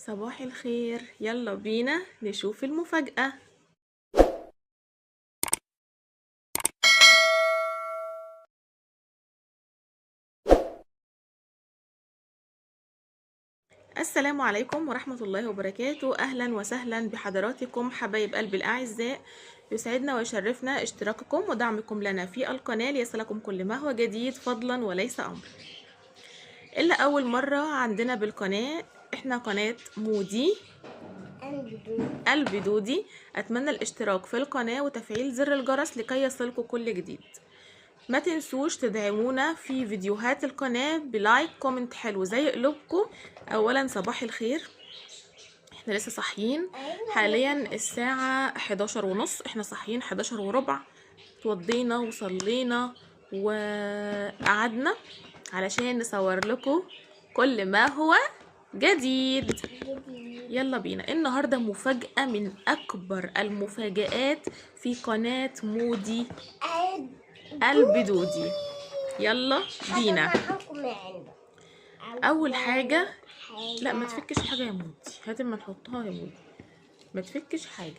صباح الخير، يلا بينا نشوف المفاجأة. السلام عليكم ورحمة الله وبركاته. أهلا وسهلا بحضراتكم حبايب قلبي الأعزاء. يسعدنا ويشرفنا اشتراككم ودعمكم لنا في القناة ليصلكم كل ما هو جديد فضلا وليس أمر. إلا أول مرة عندنا بالقناة، احنا قناة مودي قلب دودي. أتمنى الاشتراك في القناة وتفعيل زر الجرس لكي يصلكم كل جديد. ما تنسوش تدعمونا في فيديوهات القناة بلايك كومنت حلو زي قلوبكم. اولا صباح الخير، احنا لسه صاحيين حاليا الساعة 11:30. احنا صاحيين 11:15، اتوضينا وصلينا وقعدنا علشان نصور لكم كل ما هو جديد. يلا بينا. النهاردة مفاجأة من اكبر المفاجآت في قناة مودي قلب دودي. يلا بينا. اول حاجه، لا ما تفكش حاجه يا مودي، هات اما نحطها يا مودي، ما تفكش حاجه.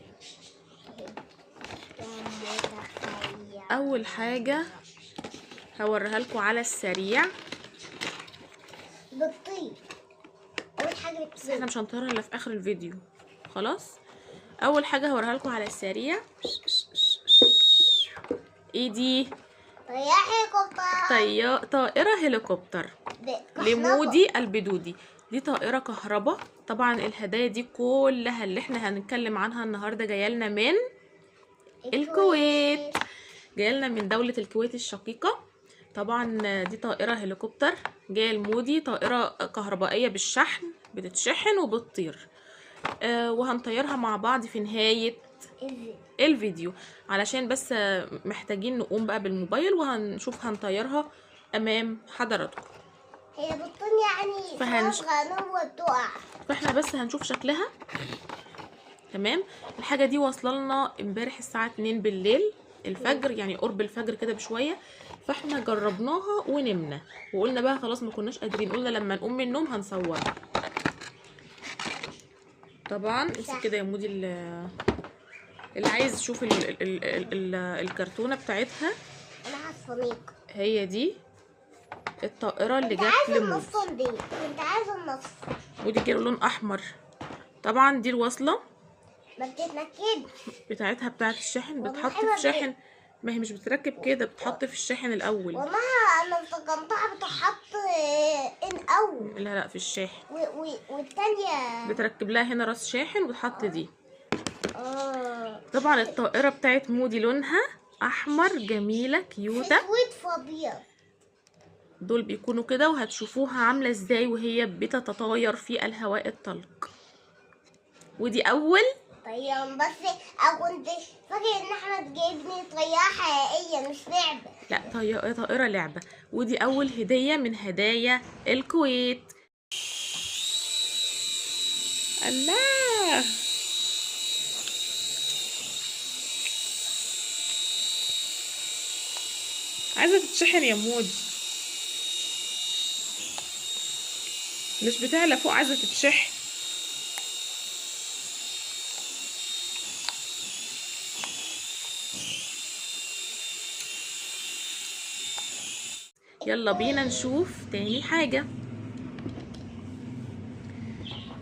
اول حاجه هوريها لكم على السريع بتطير. اول حاجه بتطير، احنا مش هنطيرها الا في اخر الفيديو. خلاص، اول حاجه هوريها لكم على السريع. ايه دي؟ طائره هليكوبتر لمودي قلب دودي. دي طائره كهرباء. طبعا الهدايا دي كلها اللي احنا هنتكلم عنها النهارده جايه لنا من الكويت، جايه لنا من دوله الكويت الشقيقه. طبعا دي طائره هليكوبتر جايه لمودي، طائره كهربائيه بالشحن، بتتشحن وبتطير. وهنطيرها مع بعض في نهايه الفيديو، علشان بس محتاجين نقوم بقى بالموبايل وهنشوف هنطيرها امام حضراتكم. هي بتطير يعني صغيره وبتقع، فاحنا بس هنشوف شكلها. تمام. الحاجه دي واصله لنا امبارح الساعه 2 بالليل الفجر، يعني قرب الفجر كده بشويه. فاحنا جربناها ونمنا وقلنا بقى خلاص ما كناش قادرين، قلنا لما نقوم من النوم هنصورها. طبعا امسك كده يا مودي اللي عايز يشوف الكرتونه بتاعتها. انا هصفنيك. هي دي الطائره اللي جت لمودي. انت عايزه النص، ودي كده لون احمر. طبعا دي الوصله ما بتتنكدش بتاعتها بتاعت الشاحن، بتحط في شاحن. ما هي مش بتركب كده، بتحط في الشاحن الاول. والله انا افتكرتها بتحط الاول. لا في الشاحن. والتانية بتركب لها هنا راس شاحن وتحط دي. طبعا الطائرة بتاعت مودي لونها احمر، جميلة كيوتة. اسود فابيض. دول بيكونوا كده، وهتشوفوها عاملة ازاي وهي بتتطاير في الهواء الطلق. ودي اول طيب بس كنت فاكر ان احمد جايبني طيارة حقيقية مش لعبة. لا طائرة لعبة. ودي اول هدية من هدايا الكويت. الله، عايزة تتشحن يا مودي، مش بتعلى فوق، عايزة تتشحن. يلا بينا نشوف تاني حاجة.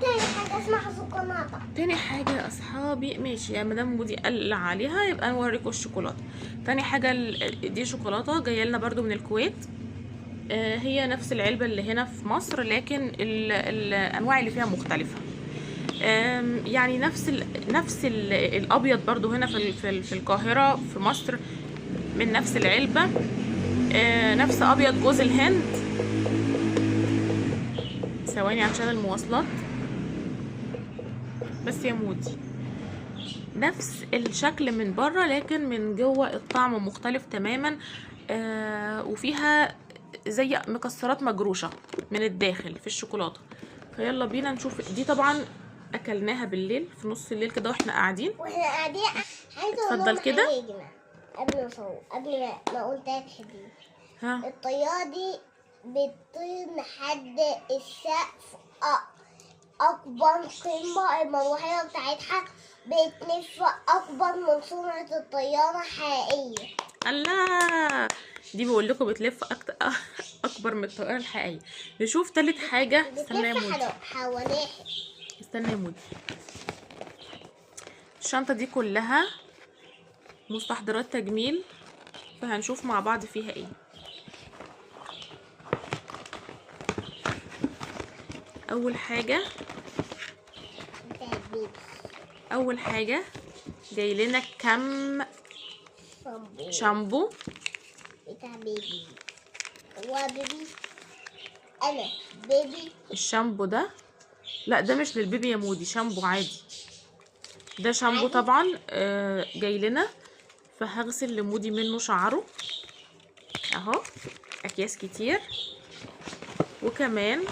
تاني حاجة اسمها شوكولاتة. تاني حاجة يا أصحابي، ماشي يا مدام مودي قال عليها يبقى نوريكم الشوكولاتة. تاني حاجة دي شوكولاتة جاية لنا برضو من الكويت. هي نفس العلبة اللي هنا في مصر، لكن الأنواع اللي فيها مختلفة. يعني نفس الأبيض برضو هنا في القاهرة في مصر من نفس العلبة. نفس أبيض جوز الهند. ثواني عشان المواصلات بس يا مودي. نفس الشكل من بره، لكن من جوه الطعم مختلف تماما. وفيها زي مكسرات مجروشه من الداخل في الشوكولاته. فيلا بينا نشوف. دي طبعا اكلناها بالليل في نص الليل كده واحنا قاعدين. اتفضل كده قبل ما قلت لك ها. الطيارة دي بتطير لحد السقف اكبر قمة، المروحية بتاعتها بتلف اكبر من سرعة الطيارة حقيقية. الله، دي بقول لكم بتلف اكبر من الطائره الحقيقيه. نشوف تالت حاجه. استنى يا بتلف مودي، حواليها. استنى يا مودي. الشنطه دي كلها مستحضرات تجميل، فهنشوف مع بعض فيها ايه. اول حاجه بتاع بيبي. اول حاجه جاي لنا كم شامبو. بتاع بيبي. هو بيبي. انا بيبي. الشامبو ده، لا ده مش للبيبي يا مودي، شامبو عادي. ده شامبو عادي؟ طبعا جاي لنا، فهغسل لمودي منه شعره اهو، اكياس كتير. وكمان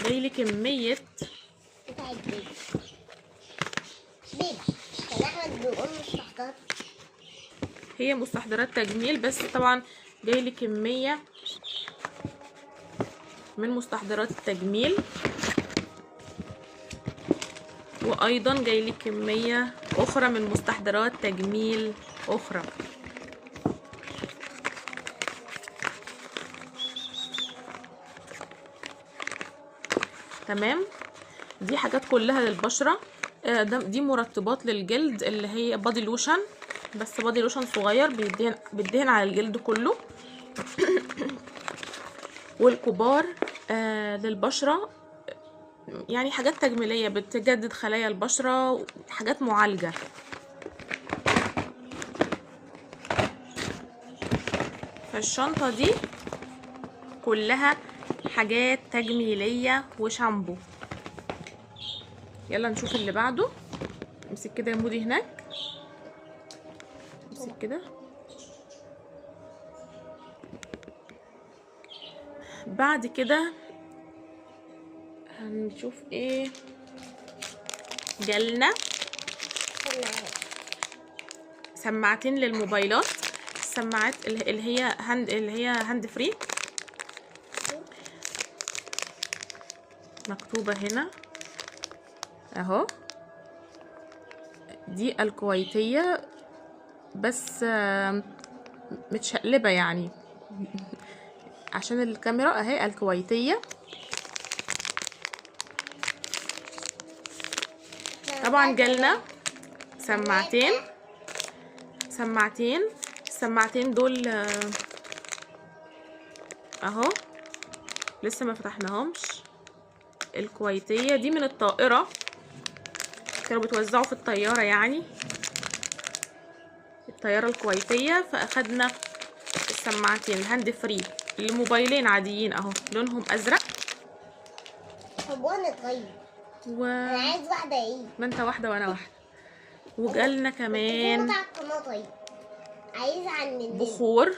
جاي لي كميه، بتاع بيبي. بيبي كان احمد بيقول مستحضرات. هي مستحضرات تجميل بس طبعا جاي لي كميه من مستحضرات التجميل، وايضا جاي لي كميه اخرى من مستحضرات تجميل اخرى. تمام، دي حاجات كلها للبشره. دي مرطبات للجلد اللي هي بادي لوشن، بس بادي لوشن صغير بيدهن على الجلد كله. والكبار للبشره، يعني حاجات تجميليه بتجدد خلايا البشره، حاجات معالجه. فالشنطه دي كلها حاجات تجميليه وشامبو. يلا نشوف اللي بعده. امسك كده يا مودي هناك، امسك كده. بعد كده هنشوف ايه جالنا. سماعتين للموبايلات، السماعات اللي هي هاند فري، مكتوبة هنا اهو. دي الكويتية بس متشقلبة يعني عشان الكاميرا اهي. الكويتية طبعا جالنا سماعتين. السماعتين دول اهو، لسه ما فتحناهمش. الكويتية دي من الطائرة، كانوا بتوزعوا في الطيارة يعني، الطيارة الكويتية. فاخدنا السماعتين الهاند فري لموبايلين عاديين اهو، لونهم ازرق. طب وانا طيب انا عايز واحدة ايه؟ ما انت واحدة وانا واحدة. وجالنا كمان بتاع القناة. طيب عايزة اعمل منين؟ بخور.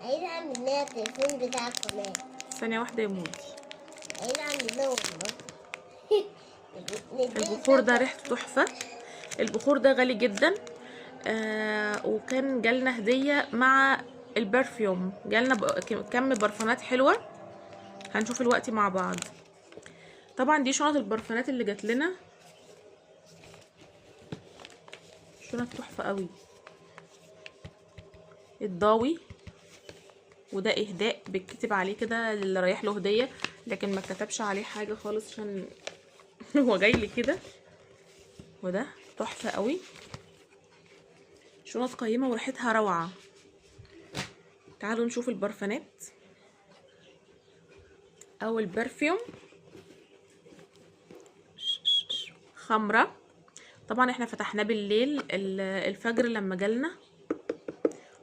عايزة اعمل منها التليفون بتاع القناة. ثانية واحدة يا مودي. عايزة اعمل منها والله. البخور ده ريحته تحفة. البخور ده غالي جدا، وكان جالنا هدية مع البرفيوم. جالنا كم برفانات حلوة، هنشوف الوقت مع بعض. طبعا دي شنط البرفانات اللي جات لنا، شنط تحفة قوي. الضاوي، وده اهداء بيتكتب عليه كده اللي رايح له هدية، لكن ما كتبش عليه حاجة خالص عشان هو جاي لي كده. وده تحفة قوي، شنط قيمة وريحتها روعة. تعالوا نشوف البرفانات او البرفيوم. خمرة، طبعا احنا فتحناه بالليل الفجر لما جالنا.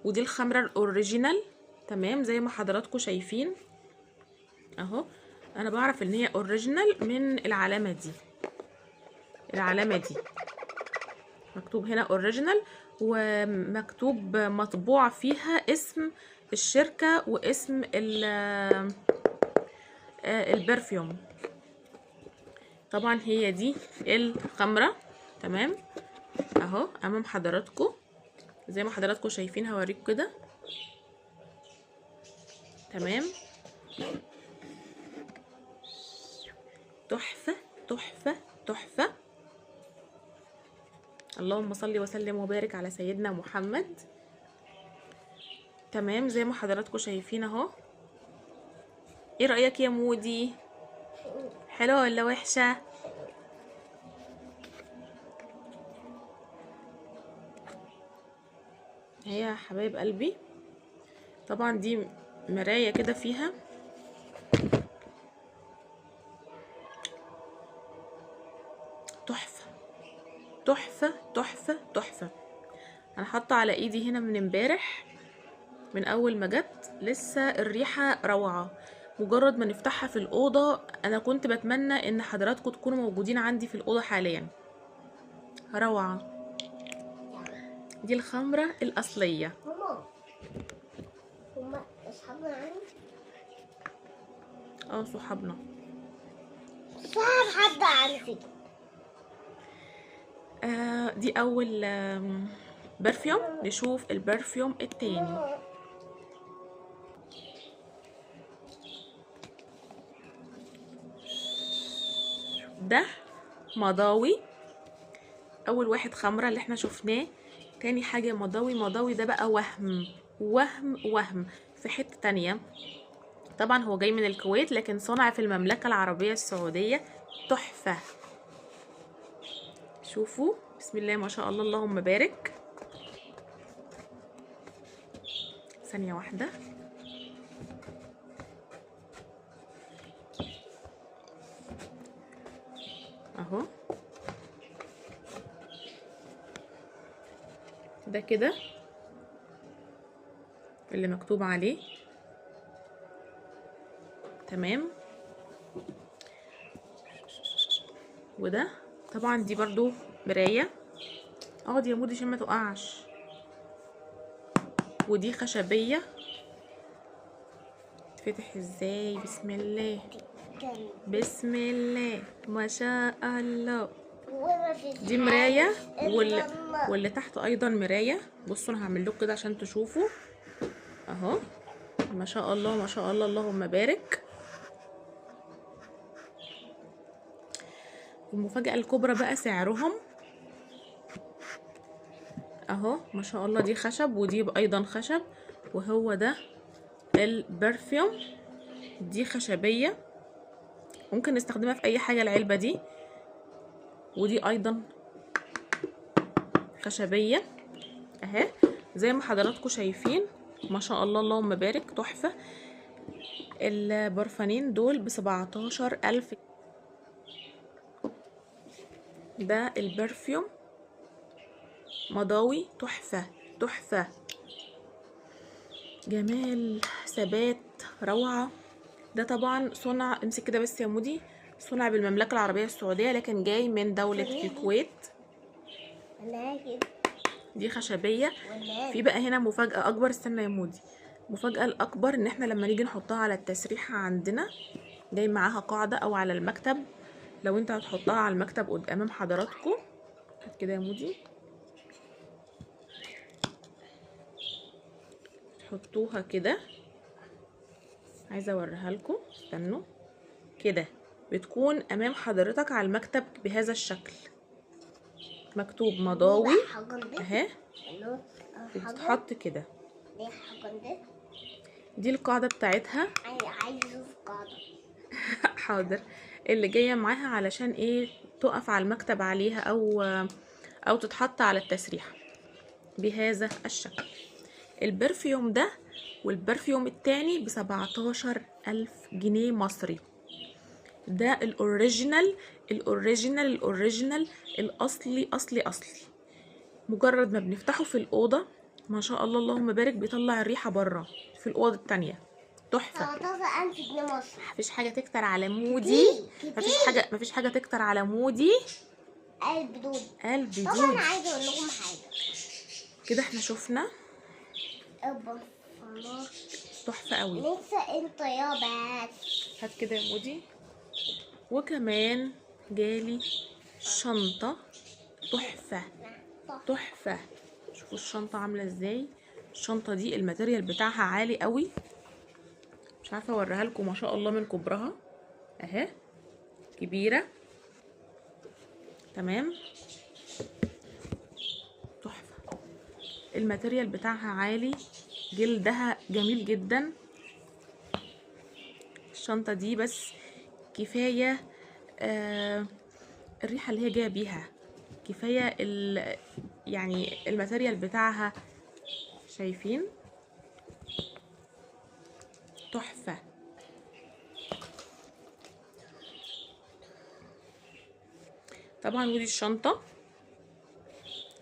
ودي الخمرة الاوريجينال، تمام زي ما حضراتكم شايفين اهو. انا بعرف ان هي اوريجينال من العلامة دي. العلامة دي مكتوب هنا اوريجينال، ومكتوب مطبوع فيها اسم الشركة واسم البرفيوم. طبعا هي دي الخمرة، تمام اهو امام حضراتكم زي ما حضراتكم شايفين. هوريكم كده، تمام. تحفة تحفة تحفة. اللهم صل وسلم وبارك على سيدنا محمد. تمام زي ما حضراتكم شايفين اهو. ايه رأيك يا مودي؟ حلوة ولا وحشة؟ هي يا حبايب قلبي طبعا دي مراية كده فيها تحفة تحفة تحفة تحفة. انا حاطة على ايدي هنا من امبارح، من اول ما جت لسه الريحة روعة. مجرد ما نفتحها في الأوضة انا كنت بتمنى ان حضراتكم تكونوا موجودين عندي في الأوضة حاليا. روعة. دي الخمرة الأصلية. هما اصحابنا يعني؟ صحابنا. صاحب حد عندي. دي أول برفيوم. نشوف البرفيوم التاني. ده مضاوي. أول واحد خمرة اللي احنا شفناه، تاني حاجة مضاوي. مضاوي ده بقى وهم في حتة تانية. طبعا هو جاي من الكويت لكن صنع في المملكة العربية السعودية. تحفة. شوفوا بسم الله ما شاء الله اللهم بارك. ثانية واحدة. اهو ده كده اللي مكتوب عليه. تمام. وده طبعا دي برضو مراية. اقعد يا مودي عشان ما تقعش. ودي خشبية. تفتح ازاي؟ بسم الله بسم الله ما شاء الله. دي مراية واللي تحت ايضا مراية. بصوا انا هعمل لكم كده عشان تشوفوا اهو. ما شاء الله ما شاء الله اللهم بارك. المفاجأة الكبرى بقى سعرهم اهو. ما شاء الله دي خشب ودي ايضا خشب. وهو ده البرفيوم. دي خشبية ممكن نستخدمها في اي حاجة العلبة دي. ودي ايضا خشبية اهي زي ما حضراتكم شايفين. ما شاء الله اللهم بارك. تحفة. البرفانين دول ب17,000. ده البرفيوم مضاوي. تحفة تحفة. جمال ثبات روعة. ده طبعا صنع، امسك كده بس يا مودي، صنع بالمملكة العربية السعودية لكن جاي من دولة الكويت. دي خشبية. في بقى هنا مفاجأة أكبر. استنى يا مودي. المفاجأة الأكبر إن احنا لما نيجي نحطها على التسريحة عندنا جاي معاها قاعدة أو على المكتب. لو انت هتحطها على المكتب أمام حضراتكم هات كده يا مودي، تحطوها كده. عايزة أوريها لكم. استنوا كده بتكون أمام حضرتك على المكتب بهذا الشكل. مكتوب مضاوي اهي. بتتحط كده. دي القاعدة بتاعتها. عايزة القاعدة. حاضر. اللي جاية معاها علشان ايه؟ تقف على المكتب عليها او تتحط على التسريحة بهذا الشكل. البرفيوم ده والبرفيوم التاني ب17,000 جنيه مصري. ده الأوريجينال الأصلي أصلي. مجرد ما بنفتحه في الأوضة ما شاء الله اللهم بارك بيطلع الريحة بره في الأوضة التانية. تحفة. 17,000 جنيه مصري. مفيش حاجة تكتر على مودي. مفيش حاجة تكتر على مودي. قلب دود. طبعا انا عايزة اقول لكم حاجة. كده احنا شفنا البرفانات تحفة قوي. لسه انت يا بس. هات كده يا مودي. وكمان جالي شنطة تحفة تحفة. شوفوا الشنطة عاملة ازاي. الشنطة دي الماتيريال بتاعها عالي قوي. مش عارفة اوريها لكم. ما شاء الله من كبرها اهي. كبيرة. تمام، تحفة. الماتيريال بتاعها عالي، جلدها جميل جدا. الشنطة دي بس كفاية الريحة اللي هي جاية بيها، كفاية يعني الماتيريال بتاعها، شايفين؟ تحفة. طبعا ودي الشنطة،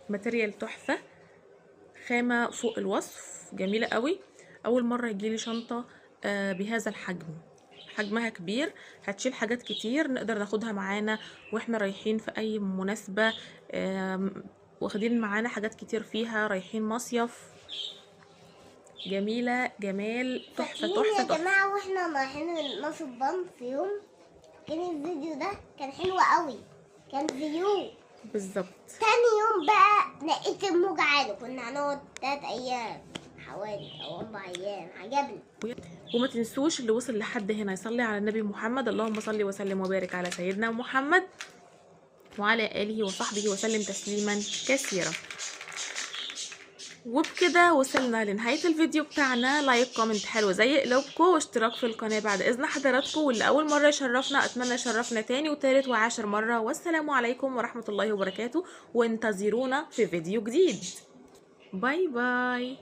ماتيريال تحفة، خامة فوق الوصف، جميلة قوي. اول مرة يجيلي شنطة بهذا الحجم، حجمها كبير، هتشيل حاجات كتير، نقدر ناخدها معانا واحنا رايحين في اي مناسبة، واخدين معانا حاجات كتير فيها، رايحين مصيف. جميلة جمال، تحفة تحفة يا تحفة. جماعة واحنا رايحين نصب بام في يوم، كان الفيديو ده كان حلو قوي، كان فيو. بالظبط. تاني يوم بقى نقيت الموج عالي، كنا هنقعد 3 أيام حوالي أو 4 أيام، عجبني. وما تنسوش اللي وصل لحد هنا يصلي على النبي محمد، اللهم صل وسلم وبارك على سيدنا محمد وعلى آله وصحبه وسلم تسليما كثيرا. وبكده وصلنا لنهاية الفيديو بتاعنا. لايك كومنت حلو زي قلوبكم، واشتراك في القناة بعد إذن حضراتكم، واللي أول مرة يشرفنا أتمنى يشرفنا تاني وتالت وعاشر مرة. والسلام عليكم ورحمة الله وبركاته، وانتظرونا في فيديو جديد. باي باي.